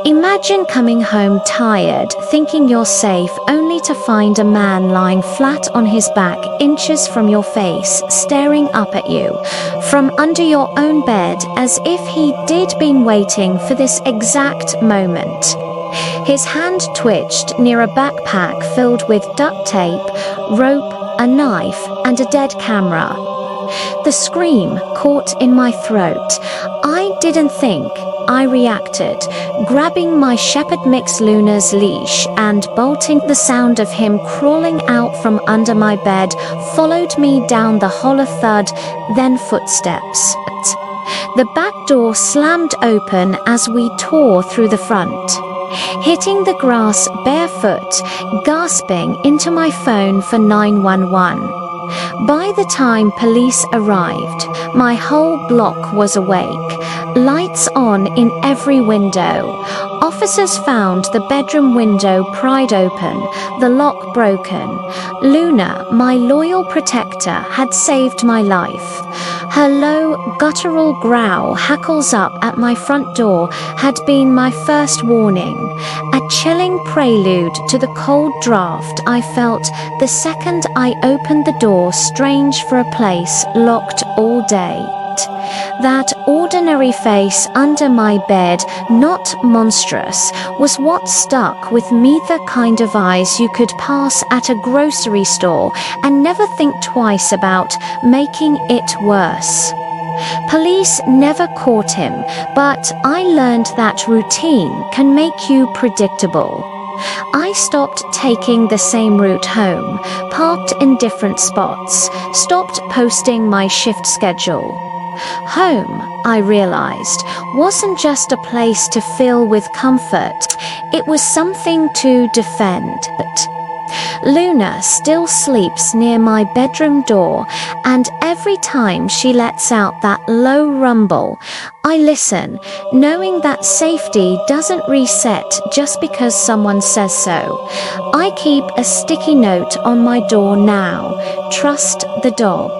Imagine coming home tired, thinking you're safe, only to find a man lying flat on his back, inches from your face, staring up at you from under your own bed, as if he'd been waiting for this exact moment. His hand twitched near a backpack filled with duct tape, rope, a knife, and a dead camera. The scream caught in my throat. I didn't think, I reacted, grabbing my Shepherd Mix Luna's leash and bolting. The sound of him crawling out from under my bed followed me down the hollow thud, then footsteps. The back door slammed open as we tore through the front, hitting the grass barefoot, gasping into my phone for 911. By the time police arrived, my whole block was awake, lights on in every window. Officers found the bedroom window pried open, the lock broken. Luna, my loyal protector, had saved my life. Her low, guttural growl hackles up at my front door had been my first warning, a chilling prelude to the cold draft I felt the second I opened the door, strange for a place locked all day. That ordinary face under my bed, not monstrous, was what stuck with me, the kind of eyes you could pass at a grocery store and never think twice about making it worse. Police never caught him, but I learned that routine can make you predictable. I stopped taking the same route home, parked in different spots, stopped posting my shift schedule. Home, I realized, wasn't just a place to fill with comfort, it was something to defend. Luna still sleeps near my bedroom door, and every time she lets out that low rumble, I listen, knowing that safety doesn't reset just because someone says so. I keep a sticky note on my door now: trust the dog.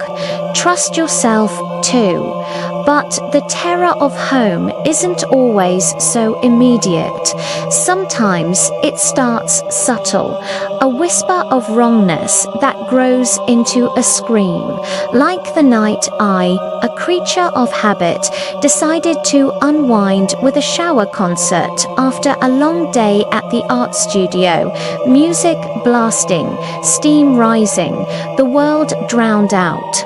Trust yourself too. But the terror of home isn't always so immediate. Sometimes it starts subtle, a whisper of wrongness that grows into a scream, like the night I, a creature of habit, decided to unwind with a shower concert after a long day at the art studio, music blasting, steam rising, the world drowned out.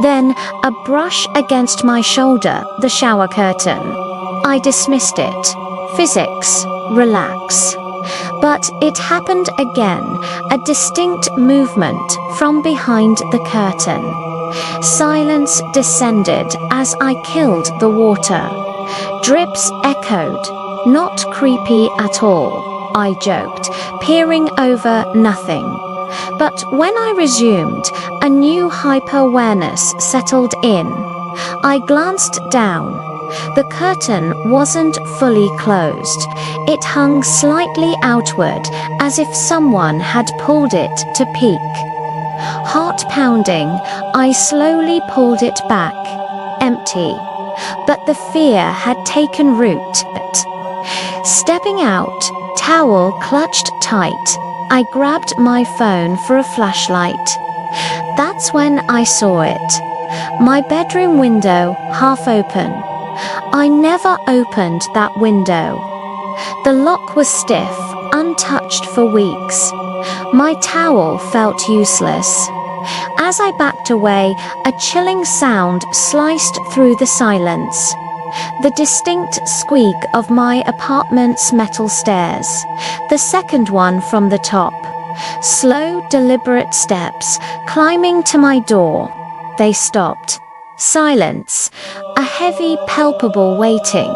Then a brush against my shoulder, the shower curtain. I dismissed it. Physics, relax. But it happened again, a distinct movement from behind the curtain. Silence descended as I killed the water. Drips echoed. Not creepy at all, I joked, peering over nothing. But when I resumed, a new hyper-awareness settled in. I glanced down. The curtain wasn't fully closed. It hung slightly outward, as if someone had pulled it to peek. Heart pounding, I slowly pulled it back. Empty. But the fear had taken root. Stepping out, towel clutched tight, I grabbed my phone for a flashlight. That's when I saw it. My bedroom window, half open. I never opened that window. The lock was stiff, untouched for weeks. My towel felt useless. As I backed away, a chilling sound sliced through the silence. The distinct squeak of my apartment's metal stairs, the second one from the top. Slow, deliberate steps, climbing to my door. They stopped. Silence, a heavy, palpable waiting.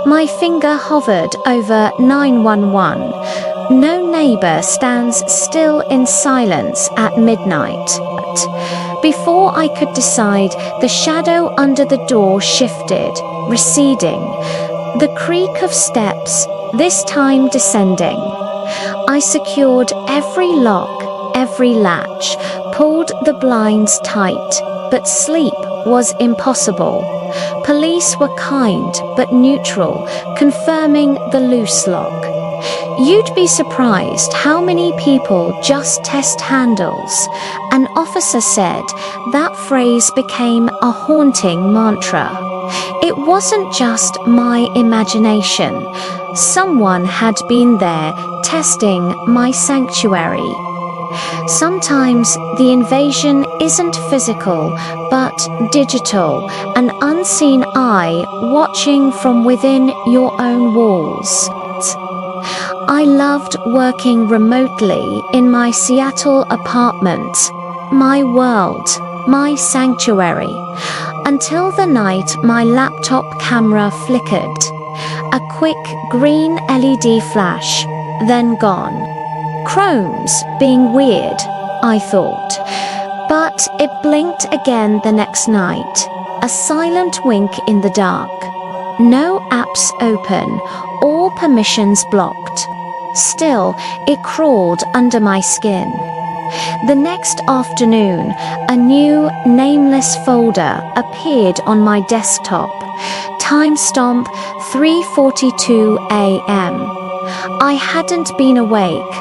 My finger hovered over 911. No neighbor stands still in silence at midnight. Before I could decide, the shadow under the door shifted, receding. The creak of steps, this time descending. I secured every lock, every latch, pulled the blinds tight, but sleep was impossible. Police were kind but neutral, confirming the loose lock. You'd be surprised how many people just test handles. An officer said that phrase became a haunting mantra. It wasn't just my imagination. Someone had been there testing my sanctuary. Sometimes the invasion isn't physical, but digital, an unseen eye watching from within your own walls. I loved working remotely in my Seattle apartment, my world, my sanctuary, until the night my laptop camera flickered. A quick green LED flash, then gone. Chrome's being weird, I thought. But it blinked again the next night, a silent wink in the dark. No apps open, all permissions blocked. Still, it crawled under my skin. The next afternoon, a new nameless folder appeared on my desktop. Timestamp 3:42 a.m. I hadn't been awake.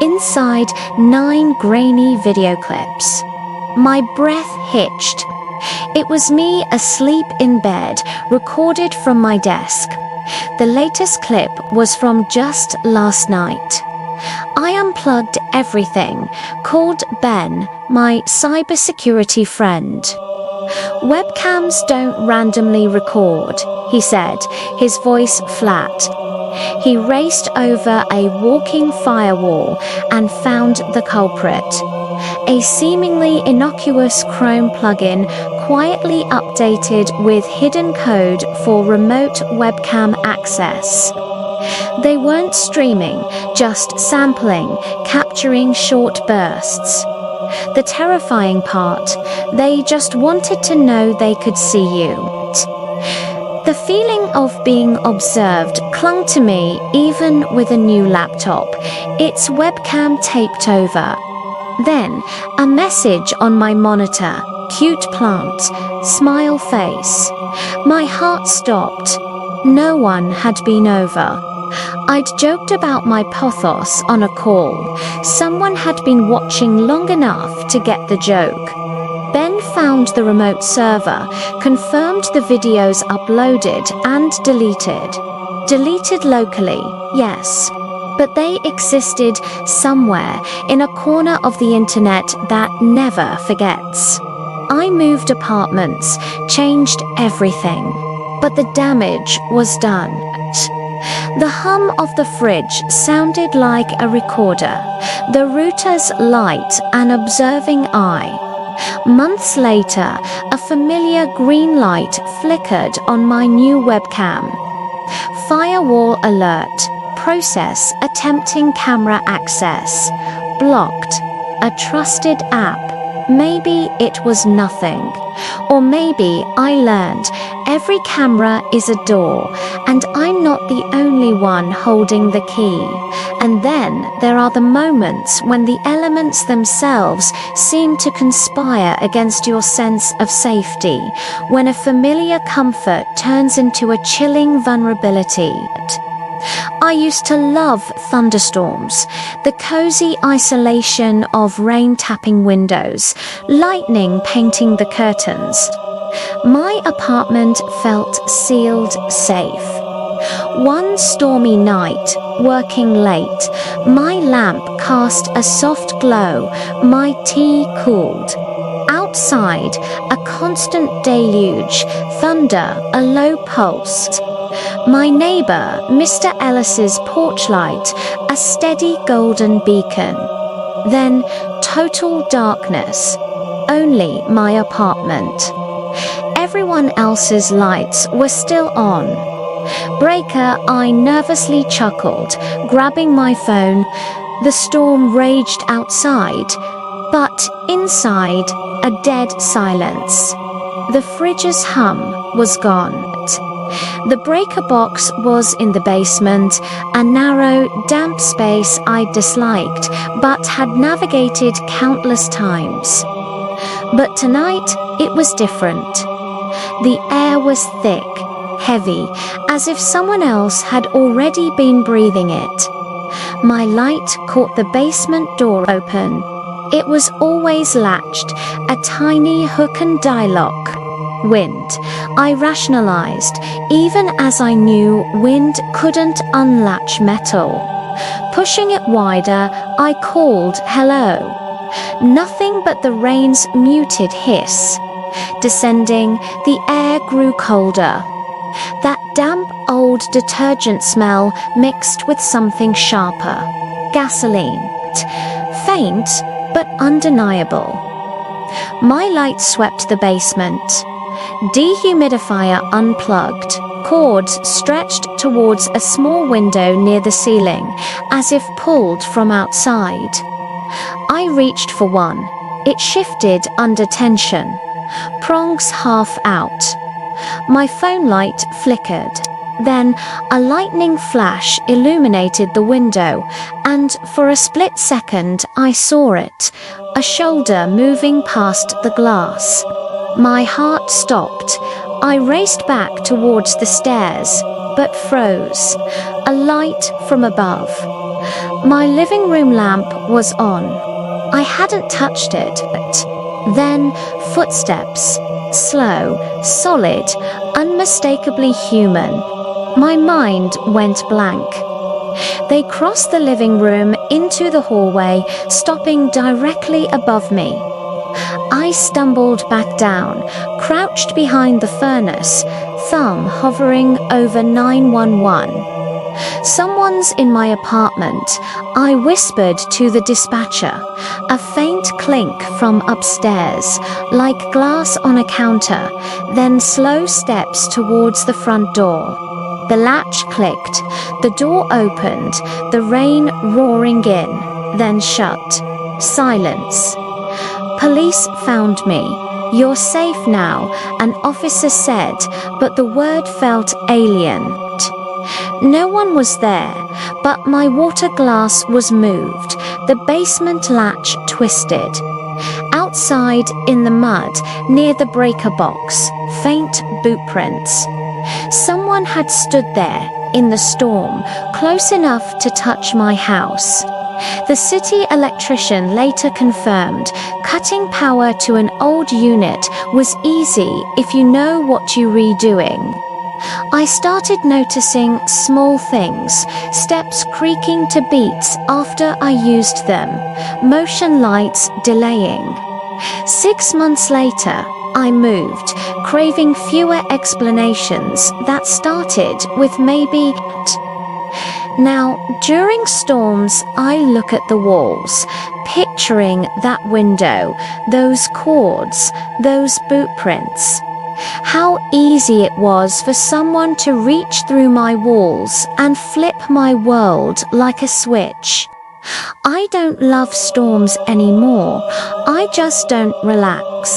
Inside 9 grainy video clips. My breath hitched. It was me asleep in bed, recorded from my desk. The latest clip was from just last night. I unplugged everything, called Ben, my cybersecurity friend. Webcams don't randomly record, he said, his voice flat. He raced over a walking firewall and found the culprit. A seemingly innocuous Chrome plugin quietly updated with hidden code for remote webcam access. They weren't streaming, just sampling, capturing short bursts. The terrifying part, they just wanted to know they could see you. The feeling of being observed clung to me even with a new laptop, its webcam taped over. Then, a message on my monitor, cute plant, smile face. My heart stopped. No one had been over. I'd joked about my pathos on a call. Someone had been watching long enough to get the joke. Ben found the remote server, confirmed the videos uploaded and deleted. Deleted locally, yes, but they existed somewhere in a corner of the internet that never forgets. I moved apartments, changed everything, but the damage was done. The hum of the fridge sounded like a recorder, the router's light an observing eye. Months later, a familiar green light flickered on my new webcam. Firewall alert. Process attempting camera access. Blocked. A trusted app. Maybe it was nothing. Or maybe I learned every camera is a door, and I'm not the only one holding the key. And then there are the moments when the elements themselves seem to conspire against your sense of safety, when a familiar comfort turns into a chilling vulnerability. I used to love thunderstorms, the cozy isolation of rain tapping windows, lightning painting the curtains. My apartment felt sealed safe. One stormy night, working late, my lamp cast a soft glow, my tea cooled. Outside, a constant deluge, thunder, a low pulse. My neighbor, Mr. Ellis's porch light, a steady golden beacon. Then total darkness, only my apartment. Everyone else's lights were still on. Breaker, I nervously chuckled, grabbing my phone. The storm raged outside, but inside, a dead silence. The fridge's hum was gone. The breaker box was in the basement, a narrow, damp space I disliked, but had navigated countless times. But tonight, it was different. The air was thick, heavy, as if someone else had already been breathing it. My light caught the basement door open. It was always latched, a tiny hook and die lock. Wind, I rationalized, even as I knew wind couldn't unlatch metal. Pushing it wider, I called hello. Nothing but the rain's muted hiss. Descending, the air grew colder. That damp old detergent smell mixed with something sharper. Gasoline. Faint, but undeniable. My light swept the basement. Dehumidifier unplugged. Cords stretched towards a small window near the ceiling, as if pulled from outside. I reached for one. It shifted under tension. Prongs half out. My phone light flickered. Then a lightning flash illuminated the window, and for a split second I saw it, a shoulder moving past the glass. My heart stopped. I raced back towards the stairs, but froze. A light from above. My living room lamp was on. I hadn't touched it, but then footsteps. Slow, solid, unmistakably human. My mind went blank. They crossed the living room into the hallway, stopping directly above me. I stumbled back down, crouched behind the furnace, thumb hovering over 911. "Someone's in my apartment," I whispered to the dispatcher. A faint clink from upstairs, like glass on a counter, then slow steps towards the front door. The latch clicked, the door opened, the rain roaring in, then shut. Silence. "Police found me. You're safe now," an officer said, but the word felt alien. No one was there, but my water glass was moved, the basement latch twisted. Outside, in the mud, near the breaker box, faint boot prints. Someone had stood there, in the storm, close enough to touch my house. The city electrician later confirmed, cutting power to an old unit was easy if you know what you're redoing. I started noticing small things, steps creaking to beats after I used them, motion lights delaying. 6 months later, I moved, craving fewer explanations that started with maybe. Now, during storms, I look at the walls, picturing that window, those cords, those boot prints. How easy it was for someone to reach through my walls and flip my world like a switch. I don't love storms anymore. I just don't relax.